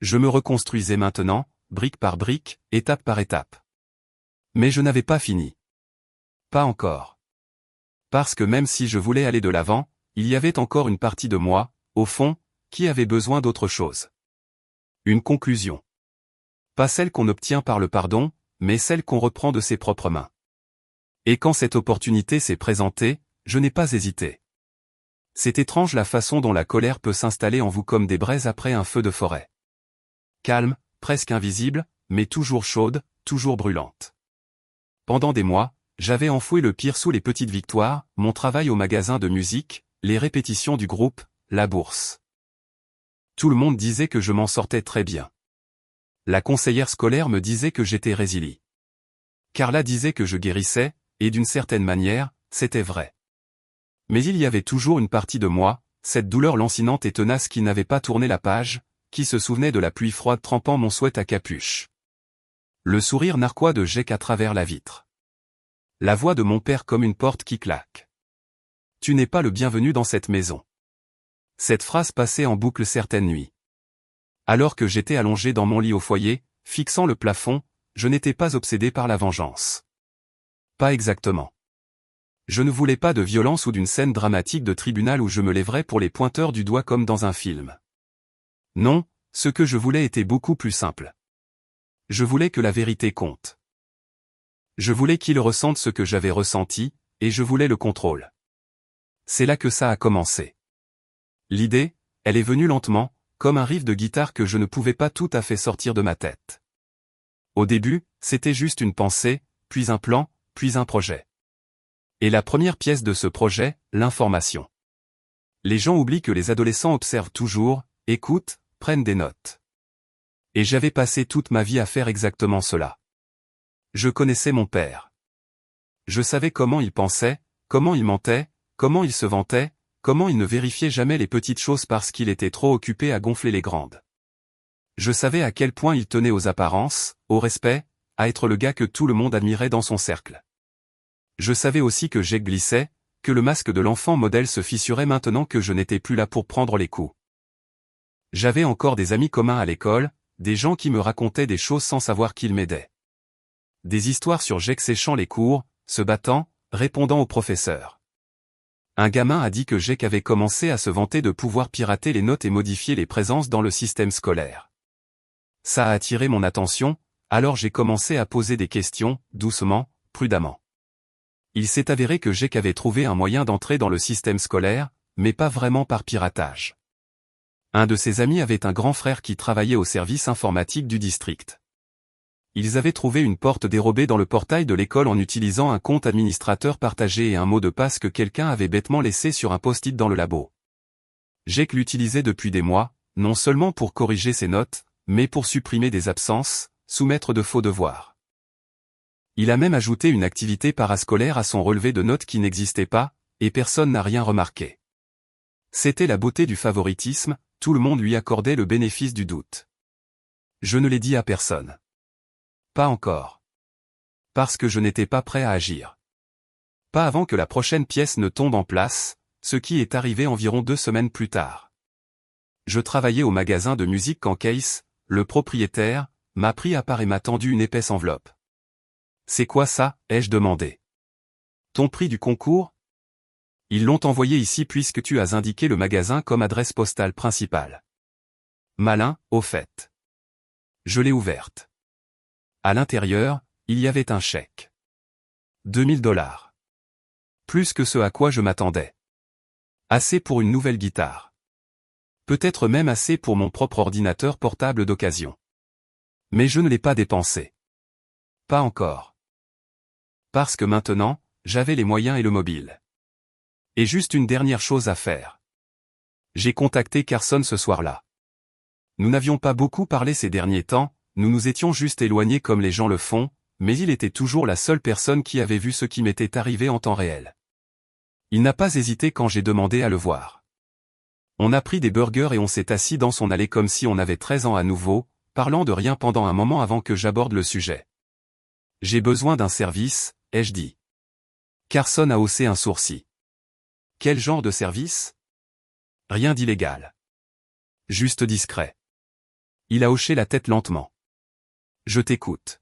Je me reconstruisais maintenant, brique par brique, étape par étape. Mais je n'avais pas fini. Pas encore. Parce que même si je voulais aller de l'avant, il y avait encore une partie de moi, au fond, qui avait besoin d'autre chose. Une conclusion. Pas celle qu'on obtient par le pardon, mais celle qu'on reprend de ses propres mains. Et quand cette opportunité s'est présentée, je n'ai pas hésité. C'est étrange la façon dont la colère peut s'installer en vous comme des braises après un feu de forêt. Calme, presque invisible, mais toujours chaude, toujours brûlante. Pendant des mois, j'avais enfoui le pire sous les petites victoires, mon travail au magasin de musique, les répétitions du groupe, la bourse. Tout le monde disait que je m'en sortais très bien. La conseillère scolaire me disait que j'étais résilient. Carla disait que je guérissais, et d'une certaine manière, c'était vrai. Mais il y avait toujours une partie de moi, cette douleur lancinante et tenace qui n'avait pas tourné la page, qui se souvenait de la pluie froide trempant mon sweat à capuche. Le sourire narquois de Jake à travers la vitre. La voix de mon père comme une porte qui claque. Tu n'es pas le bienvenu dans cette maison. Cette phrase passait en boucle certaines nuits. Alors que j'étais allongé dans mon lit au foyer, fixant le plafond, je n'étais pas obsédé par la vengeance. Pas exactement. Je ne voulais pas de violence ou d'une scène dramatique de tribunal où je me lèverais pour les pointeurs du doigt comme dans un film. Non, ce que je voulais était beaucoup plus simple. Je voulais que la vérité compte. Je voulais qu'il ressente ce que j'avais ressenti, et je voulais le contrôle. C'est là que ça a commencé. L'idée, elle est venue lentement, comme un riff de guitare que je ne pouvais pas tout à fait sortir de ma tête. Au début, c'était juste une pensée, puis un plan, puis un projet. Et la première pièce de ce projet, l'information. Les gens oublient que les adolescents observent toujours, écoutent, prennent des notes. Et j'avais passé toute ma vie à faire exactement cela. Je connaissais mon père. Je savais comment il pensait, comment il mentait, comment il se vantait, comment il ne vérifiait jamais les petites choses parce qu'il était trop occupé à gonfler les grandes. Je savais à quel point il tenait aux apparences, au respect, à être le gars que tout le monde admirait dans son cercle. Je savais aussi que Jake glissait, que le masque de l'enfant modèle se fissurait maintenant que je n'étais plus là pour prendre les coups. J'avais encore des amis communs à l'école, des gens qui me racontaient des choses sans savoir qu'ils m'aidaient. Des histoires sur Jake séchant les cours, se battant, répondant aux professeurs. Un gamin a dit que Jake avait commencé à se vanter de pouvoir pirater les notes et modifier les présences dans le système scolaire. Ça a attiré mon attention, alors j'ai commencé à poser des questions, doucement, prudemment. Il s'est avéré que Jake avait trouvé un moyen d'entrer dans le système scolaire, mais pas vraiment par piratage. Un de ses amis avait un grand frère qui travaillait au service informatique du district. Ils avaient trouvé une porte dérobée dans le portail de l'école en utilisant un compte administrateur partagé et un mot de passe que quelqu'un avait bêtement laissé sur un post-it dans le labo. Jake l'utilisait depuis des mois, non seulement pour corriger ses notes, mais pour supprimer des absences, soumettre de faux devoirs. Il a même ajouté une activité parascolaire à son relevé de notes qui n'existait pas, et personne n'a rien remarqué. C'était la beauté du favoritisme, tout le monde lui accordait le bénéfice du doute. Je ne l'ai dit à personne. Pas encore. Parce que je n'étais pas prêt à agir. Pas avant que la prochaine pièce ne tombe en place, ce qui est arrivé environ 2 semaines plus tard. Je travaillais au magasin de musique quand Case, le propriétaire, m'a pris à part et m'a tendu une épaisse enveloppe. « C'est quoi ça ?» ai-je demandé. « Ton prix du concours ? Ils l'ont envoyé ici puisque tu as indiqué le magasin comme adresse postale principale. » Malin, au fait. Je l'ai ouverte. À l'intérieur, il y avait un chèque. 2000 $. Plus que ce à quoi je m'attendais. Assez pour une nouvelle guitare. Peut-être même assez pour mon propre ordinateur portable d'occasion. Mais je ne l'ai pas dépensé. Pas encore. Parce que maintenant, j'avais les moyens et le mobile. Et juste une dernière chose à faire. J'ai contacté Carson ce soir-là. Nous n'avions pas beaucoup parlé ces derniers temps, nous nous étions juste éloignés comme les gens le font, mais il était toujours la seule personne qui avait vu ce qui m'était arrivé en temps réel. Il n'a pas hésité quand j'ai demandé à le voir. On a pris des burgers et on s'est assis dans son allée comme si on avait 13 ans à nouveau, parlant de rien pendant un moment avant que j'aborde le sujet. J'ai besoin d'un service, ai-je dit. Carson a haussé un sourcil. Quel genre de service? Rien d'illégal. Juste discret. Il a hoché la tête lentement. Je t'écoute.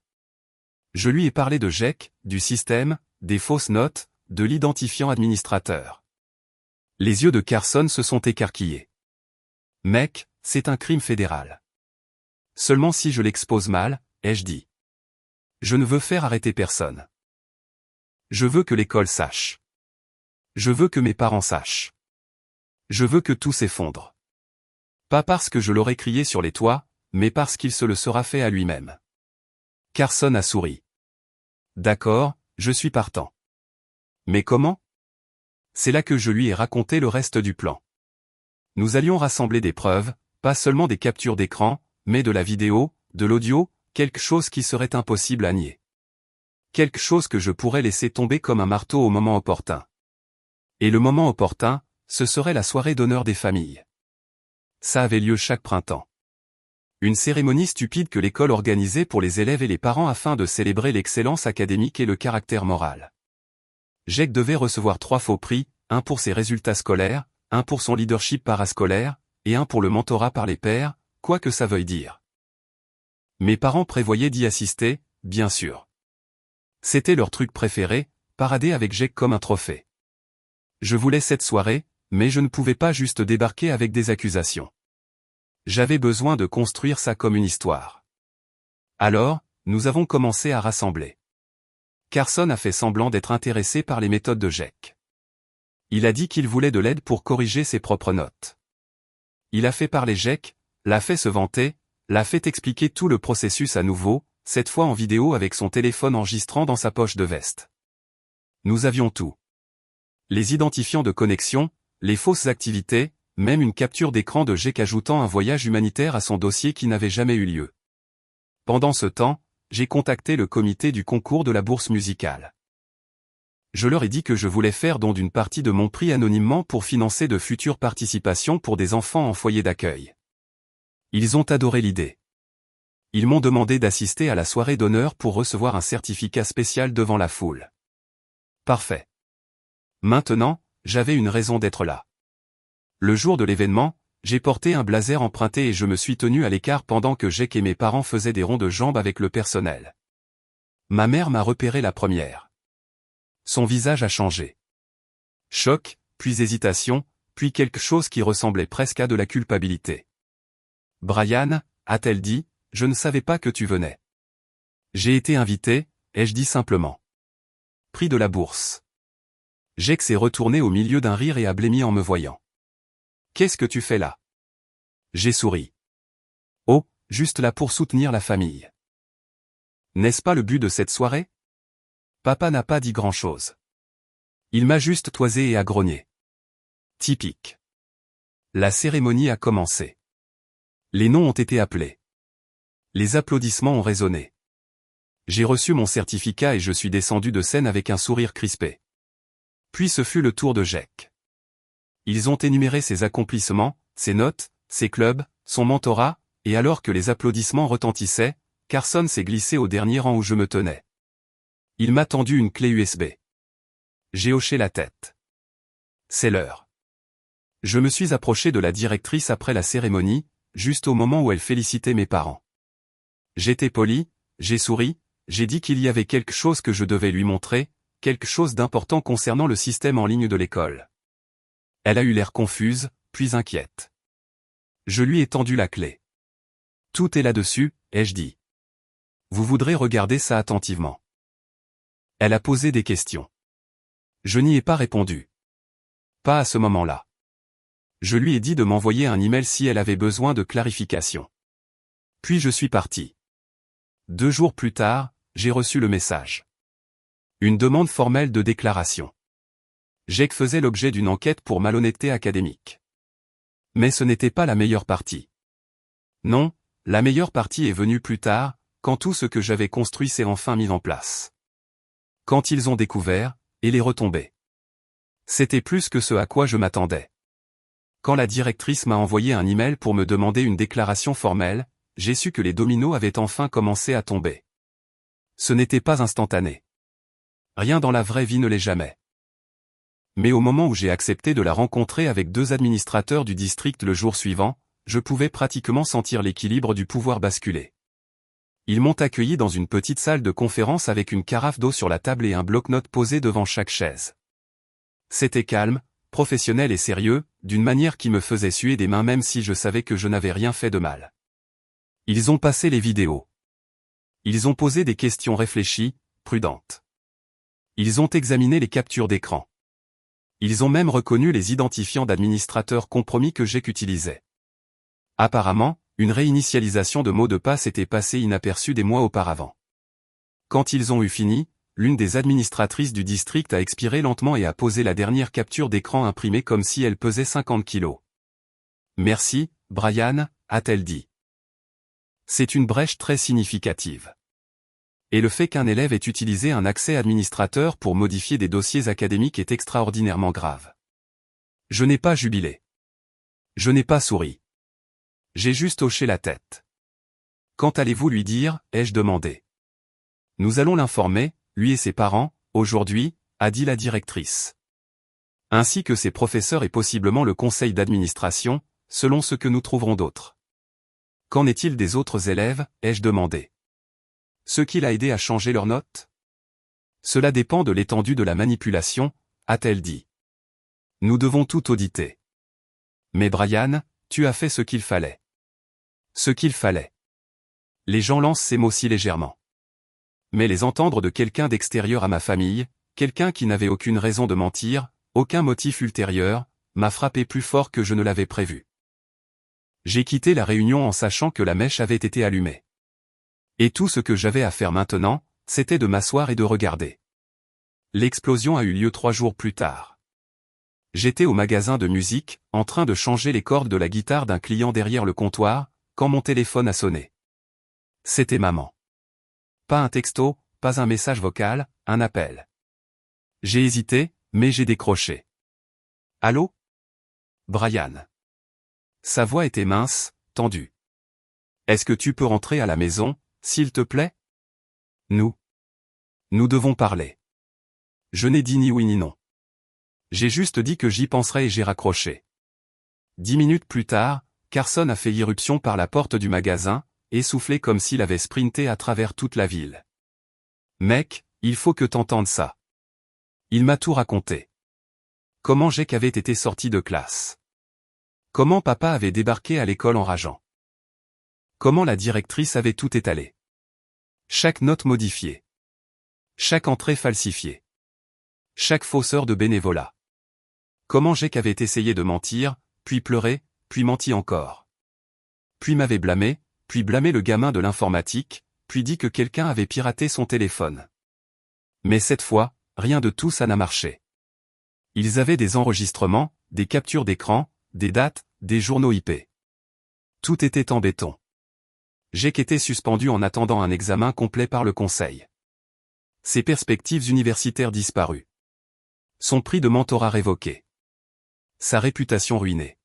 Je lui ai parlé de GEC, du système, des fausses notes, de l'identifiant administrateur. Les yeux de Carson se sont écarquillés. Mec, c'est un crime fédéral. Seulement si je l'expose mal, ai-je dit. Je ne veux faire arrêter personne. Je veux que l'école sache. Je veux que mes parents sachent. Je veux que tout s'effondre. Pas parce que je l'aurais crié sur les toits, mais parce qu'il se le sera fait à lui-même. Carson a souri. D'accord, je suis partant. Mais comment? C'est là que je lui ai raconté le reste du plan. Nous allions rassembler des preuves, pas seulement des captures d'écran, mais de la vidéo, de l'audio, quelque chose qui serait impossible à nier. Quelque chose que je pourrais laisser tomber comme un marteau au moment opportun. Et le moment opportun, ce serait la soirée d'honneur des familles. Ça avait lieu chaque printemps. Une cérémonie stupide que l'école organisait pour les élèves et les parents afin de célébrer l'excellence académique et le caractère moral. Jake devait recevoir 3 faux prix, un pour ses résultats scolaires, un pour son leadership parascolaire, et un pour le mentorat par les pairs, quoi que ça veuille dire. Mes parents prévoyaient d'y assister, bien sûr. C'était leur truc préféré, parader avec Jake comme un trophée. Je voulais cette soirée, mais je ne pouvais pas juste débarquer avec des accusations. J'avais besoin de construire ça comme une histoire. Alors, nous avons commencé à rassembler. Carson a fait semblant d'être intéressé par les méthodes de Jake. Il a dit qu'il voulait de l'aide pour corriger ses propres notes. Il a fait parler Jake, l'a fait se vanter, l'a fait expliquer tout le processus à nouveau, cette fois en vidéo avec son téléphone enregistrant dans sa poche de veste. Nous avions tout. Les identifiants de connexion, les fausses activités, même une capture d'écran de Jake ajoutant un voyage humanitaire à son dossier qui n'avait jamais eu lieu. Pendant ce temps, j'ai contacté le comité du concours de la bourse musicale. Je leur ai dit que je voulais faire don d'une partie de mon prix anonymement pour financer de futures participations pour des enfants en foyer d'accueil. Ils ont adoré l'idée. Ils m'ont demandé d'assister à la soirée d'honneur pour recevoir un certificat spécial devant la foule. Parfait. Maintenant, j'avais une raison d'être là. Le jour de l'événement, j'ai porté un blazer emprunté et je me suis tenu à l'écart pendant que Jake et mes parents faisaient des ronds de jambes avec le personnel. Ma mère m'a repéré la première. Son visage a changé. Choc, puis hésitation, puis quelque chose qui ressemblait presque à de la culpabilité. « Brian », a-t-elle dit, « je ne savais pas que tu venais. » J'ai été invité, ai-je dit simplement. Prix de la bourse. Jake s'est retourné au milieu d'un rire et a blêmi en me voyant. « Qu'est-ce que tu fais là ?» J'ai souri. « Oh, juste là pour soutenir la famille. » N'est-ce pas le but de cette soirée? Papa n'a pas dit grand-chose. Il m'a juste toisé et a grogné. Typique. La cérémonie a commencé. Les noms ont été appelés. Les applaudissements ont résonné. J'ai reçu mon certificat et je suis descendu de scène avec un sourire crispé. Puis ce fut le tour de Jake. Ils ont énuméré ses accomplissements, ses notes, ses clubs, son mentorat, et alors que les applaudissements retentissaient, Carson s'est glissé au dernier rang où je me tenais. Il m'a tendu une clé USB. J'ai hoché la tête. C'est l'heure. Je me suis approché de la directrice après la cérémonie, juste au moment où elle félicitait mes parents. J'étais poli, j'ai souri, j'ai dit qu'il y avait quelque chose que je devais lui montrer, quelque chose d'important concernant le système en ligne de l'école. Elle a eu l'air confuse, puis inquiète. Je lui ai tendu la clé. Tout est là-dessus, ai-je dit. Vous voudrez regarder ça attentivement. Elle a posé des questions. Je n'y ai pas répondu. Pas à ce moment-là. Je lui ai dit de m'envoyer un email si elle avait besoin de clarification. Puis je suis parti. 2 jours plus tard, j'ai reçu le message. Une demande formelle de déclaration. Jake faisait l'objet d'une enquête pour malhonnêteté académique. Mais ce n'était pas la meilleure partie. Non, la meilleure partie est venue plus tard, quand tout ce que j'avais construit s'est enfin mis en place. Quand ils ont découvert, et les retombées. C'était plus que ce à quoi je m'attendais. Quand la directrice m'a envoyé un email pour me demander une déclaration formelle, j'ai su que les dominos avaient enfin commencé à tomber. Ce n'était pas instantané. Rien dans la vraie vie ne l'est jamais. Mais au moment où j'ai accepté de la rencontrer avec 2 administrateurs du district le jour suivant, je pouvais pratiquement sentir l'équilibre du pouvoir basculer. Ils m'ont accueilli dans une petite salle de conférence avec une carafe d'eau sur la table et un bloc-notes posé devant chaque chaise. C'était calme, professionnel et sérieux, d'une manière qui me faisait suer des mains même si je savais que je n'avais rien fait de mal. Ils ont passé les vidéos. Ils ont posé des questions réfléchies, prudentes. Ils ont examiné les captures d'écran. Ils ont même reconnu les identifiants d'administrateurs compromis que j'utilisais. Apparemment, une réinitialisation de mots de passe était passée inaperçue des mois auparavant. Quand ils ont eu fini, l'une des administratrices du district a expiré lentement et a posé la dernière capture d'écran imprimée comme si elle pesait 50 kilos. « Merci, Brian », a-t-elle dit. C'est une brèche très significative. Et le fait qu'un élève ait utilisé un accès administrateur pour modifier des dossiers académiques est extraordinairement grave. Je n'ai pas jubilé. Je n'ai pas souri. J'ai juste hoché la tête. « Quand allez-vous lui dire ?» ai-je demandé. « Nous allons l'informer, lui et ses parents, aujourd'hui », a dit la directrice. Ainsi que ses professeurs et possiblement le conseil d'administration, selon ce que nous trouverons d'autres. Qu'en est-il des autres élèves, ai-je demandé. Ceux qui l'a aidé à changer leurs notes? Cela dépend de l'étendue de la manipulation, a-t-elle dit. Nous devons tout auditer. Mais Brian, tu as fait ce qu'il fallait. Ce qu'il fallait. Les gens lancent ces mots si légèrement. Mais les entendre de quelqu'un d'extérieur à ma famille, quelqu'un qui n'avait aucune raison de mentir, aucun motif ultérieur, m'a frappé plus fort que je ne l'avais prévu. J'ai quitté la réunion en sachant que la mèche avait été allumée. Et tout ce que j'avais à faire maintenant, c'était de m'asseoir et de regarder. L'explosion a eu lieu 3 jours plus tard. J'étais au magasin de musique, en train de changer les cordes de la guitare d'un client derrière le comptoir, quand mon téléphone a sonné. C'était maman. Pas un texto, pas un message vocal, un appel. J'ai hésité, mais j'ai décroché. Allô? Brian. Sa voix était mince, tendue. Est-ce que tu peux rentrer à la maison, s'il te plaît? Nous devons parler. Je n'ai dit ni oui ni non. J'ai juste dit que j'y penserais et j'ai raccroché. 10 minutes plus tard, Carson a fait irruption par la porte du magasin, essoufflé comme s'il avait sprinté à travers toute la ville. Mec, il faut que t'entendes ça. Il m'a tout raconté. Comment Jake avait été sorti de classe. Comment papa avait débarqué à l'école en rageant. Comment la directrice avait tout étalé. Chaque note modifiée. Chaque entrée falsifiée. Chaque fausseur de bénévolat. Comment Jake avait essayé de mentir, puis pleuré, puis menti encore. Puis m'avait blâmé, puis blâmé le gamin de l'informatique, puis dit que quelqu'un avait piraté son téléphone. Mais cette fois, rien de tout ça n'a marché. Ils avaient des enregistrements, des captures d'écran, des dates, des journaux IP. Tout était en béton. Jake était suspendu en attendant un examen complet par le conseil. Ses perspectives universitaires disparues. Son prix de mentorat révoqué. Sa réputation ruinée.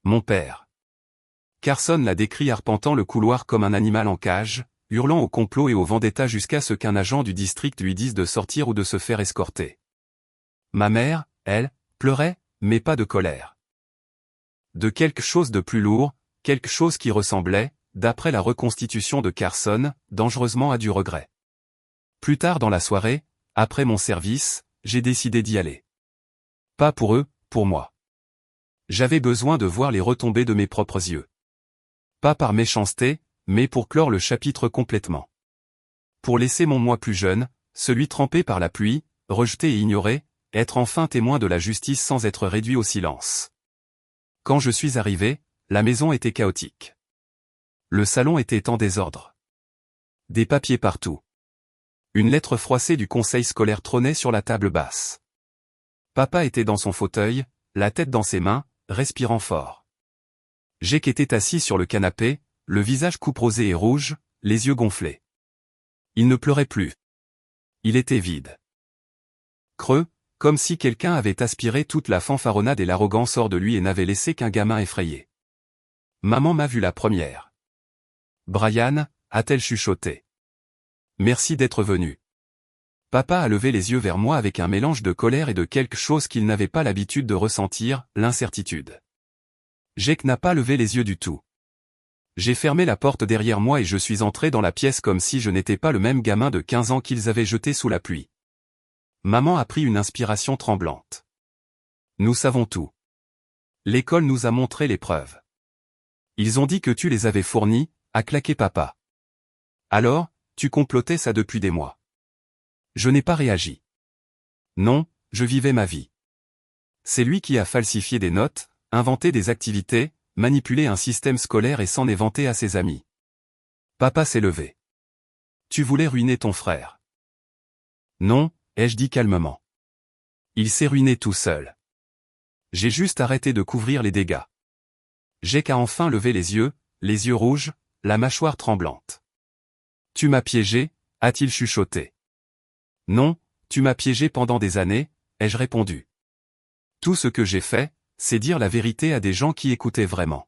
Mon père. Carson l'a décrit arpentant le couloir comme un animal en cage, hurlant au complot et au vendetta jusqu'à ce qu'un agent du district lui dise de sortir ou de se faire escorter. Ma mère, elle, pleurait, mais pas de colère. De quelque chose de plus lourd, quelque chose qui ressemblait, d'après la reconstitution de Carson, dangereusement à du regret. Plus tard dans la soirée, après mon service, j'ai décidé d'y aller. Pas pour eux, pour moi. J'avais besoin de voir les retombées de mes propres yeux. Pas par méchanceté, mais pour clore le chapitre complètement. Pour laisser mon moi plus jeune, celui trempé par la pluie, rejeté et ignoré, être enfin témoin de la justice sans être réduit au silence. Quand je suis arrivé, la maison était chaotique. Le salon était en désordre. Des papiers partout. Une lettre froissée du conseil scolaire trônait sur la table basse. Papa était dans son fauteuil, la tête dans ses mains, respirant fort. Jake était assis sur le canapé, le visage couperosé et rouge, les yeux gonflés. Il ne pleurait plus. Il était vide. Creux, comme si quelqu'un avait aspiré toute la fanfaronnade et l'arrogance hors de lui et n'avait laissé qu'un gamin effrayé. Maman m'a vu la première. Brian, a-t-elle chuchoté. Merci d'être venu. Papa a levé les yeux vers moi avec un mélange de colère et de quelque chose qu'il n'avait pas l'habitude de ressentir, l'incertitude. Jake n'a pas levé les yeux du tout. J'ai fermé la porte derrière moi et je suis entré dans la pièce comme si je n'étais pas le même gamin de 15 ans qu'ils avaient jeté sous la pluie. Maman a pris une inspiration tremblante. Nous savons tout. L'école nous a montré les preuves. Ils ont dit que tu les avais fournis, a claqué papa. Alors, tu complotais ça depuis des mois. Je n'ai pas réagi. Non, je vivais ma vie. C'est lui qui a falsifié des notes, inventé des activités, manipulé un système scolaire et s'en est vanté à ses amis. Papa s'est levé. Tu voulais ruiner ton frère. Non, ai-je dit calmement. Il s'est ruiné tout seul. J'ai juste arrêté de couvrir les dégâts. Jake a enfin levé les yeux rouges, la mâchoire tremblante. Tu m'as piégé, a-t-il chuchoté. Non, tu m'as piégé pendant des années, ai-je répondu. Tout ce que j'ai fait, c'est dire la vérité à des gens qui écoutaient vraiment.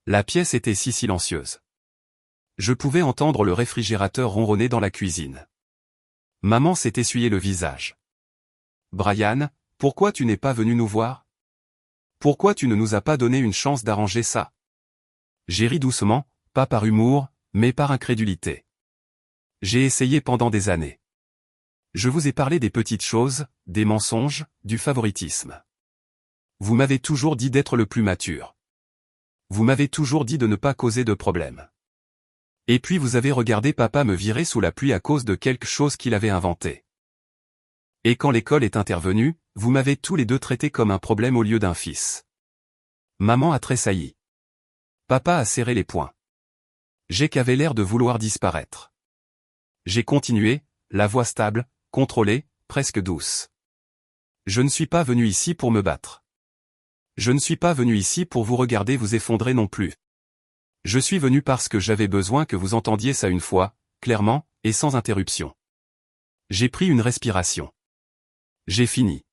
La pièce était si silencieuse. Je pouvais entendre le réfrigérateur ronronner dans la cuisine. Maman s'est essuyé le visage. Brian, pourquoi tu n'es pas venu nous voir? Pourquoi tu ne nous as pas donné une chance d'arranger ça? J'ai ri doucement, pas par humour, mais par incrédulité. J'ai essayé pendant des années. Je vous ai parlé des petites choses, des mensonges, du favoritisme. Vous m'avez toujours dit d'être le plus mature. Vous m'avez toujours dit de ne pas causer de problème. Et puis vous avez regardé papa me virer sous la pluie à cause de quelque chose qu'il avait inventé. Et quand l'école est intervenue, vous m'avez tous les deux traité comme un problème au lieu d'un fils. Maman a tressailli. Papa a serré les poings. Jake avait l'air de vouloir disparaître. J'ai continué, la voix stable, contrôlée, presque douce. Je ne suis pas venu ici pour me battre. Je ne suis pas venu ici pour vous regarder vous effondrer non plus. Je suis venu parce que j'avais besoin que vous entendiez ça une fois, clairement, et sans interruption. J'ai pris une respiration. J'ai fini.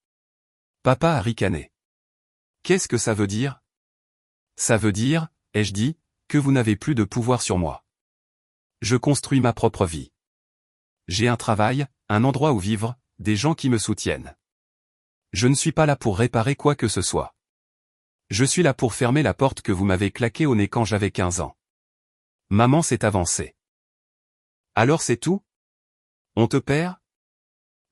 Papa a ricané. Qu'est-ce que ça veut dire? Ça veut dire, ai-je dit, que vous n'avez plus de pouvoir sur moi. Je construis ma propre vie. J'ai un travail, un endroit où vivre, des gens qui me soutiennent. Je ne suis pas là pour réparer quoi que ce soit. Je suis là pour fermer la porte que vous m'avez claquée au nez quand j'avais 15 ans. Maman s'est avancée. Alors c'est tout? On te perd?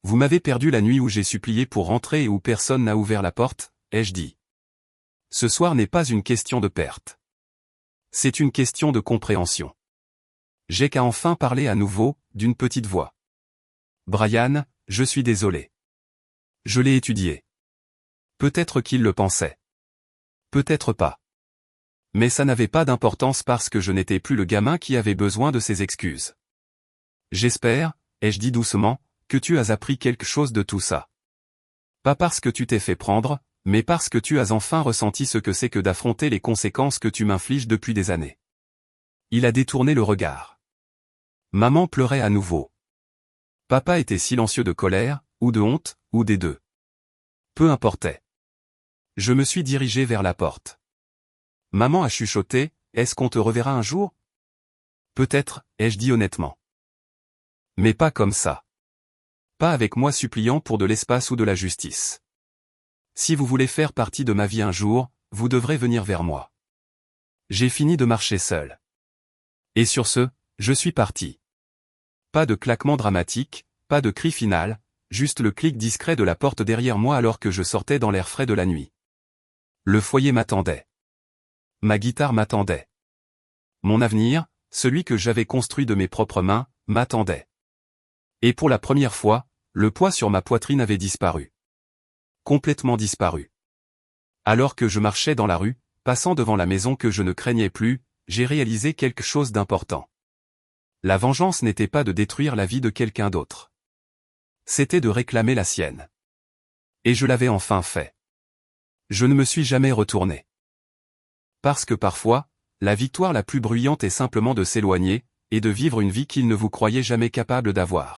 Vous m'avez perdu la nuit où j'ai supplié pour rentrer et où personne n'a ouvert la porte, ai-je dit. Ce soir n'est pas une question de perte. C'est une question de compréhension. Jake a enfin parlé à nouveau, d'une petite voix. Brian, je suis désolé. Je l'ai étudié. Peut-être qu'il le pensait. Peut-être pas. Mais ça n'avait pas d'importance parce que je n'étais plus le gamin qui avait besoin de ses excuses. J'espère, ai-je dit doucement, que tu as appris quelque chose de tout ça. Pas parce que tu t'es fait prendre, mais parce que tu as enfin ressenti ce que c'est que d'affronter les conséquences que tu m'infliges depuis des années. Il a détourné le regard. Maman pleurait à nouveau. Papa était silencieux de colère, ou de honte, ou des deux. Peu importait. Je me suis dirigé vers la porte. Maman a chuchoté, est-ce qu'on te reverra un jour? Peut-être, ai-je dit honnêtement. Mais pas comme ça. Pas avec moi suppliant pour de l'espace ou de la justice. Si vous voulez faire partie de ma vie un jour, vous devrez venir vers moi. J'ai fini de marcher seul. Et sur ce, je suis parti. Pas de claquement dramatique, pas de cri final, juste le clic discret de la porte derrière moi alors que je sortais dans l'air frais de la nuit. Le foyer m'attendait. Ma guitare m'attendait. Mon avenir, celui que j'avais construit de mes propres mains, m'attendait. Et pour la première fois, le poids sur ma poitrine avait disparu. Complètement disparu. Alors que je marchais dans la rue, passant devant la maison que je ne craignais plus, j'ai réalisé quelque chose d'important. La vengeance n'était pas de détruire la vie de quelqu'un d'autre. C'était de réclamer la sienne. Et je l'avais enfin fait. Je ne me suis jamais retourné. Parce que parfois, la victoire la plus bruyante est simplement de s'éloigner, et de vivre une vie qu'il ne vous croyait jamais capable d'avoir.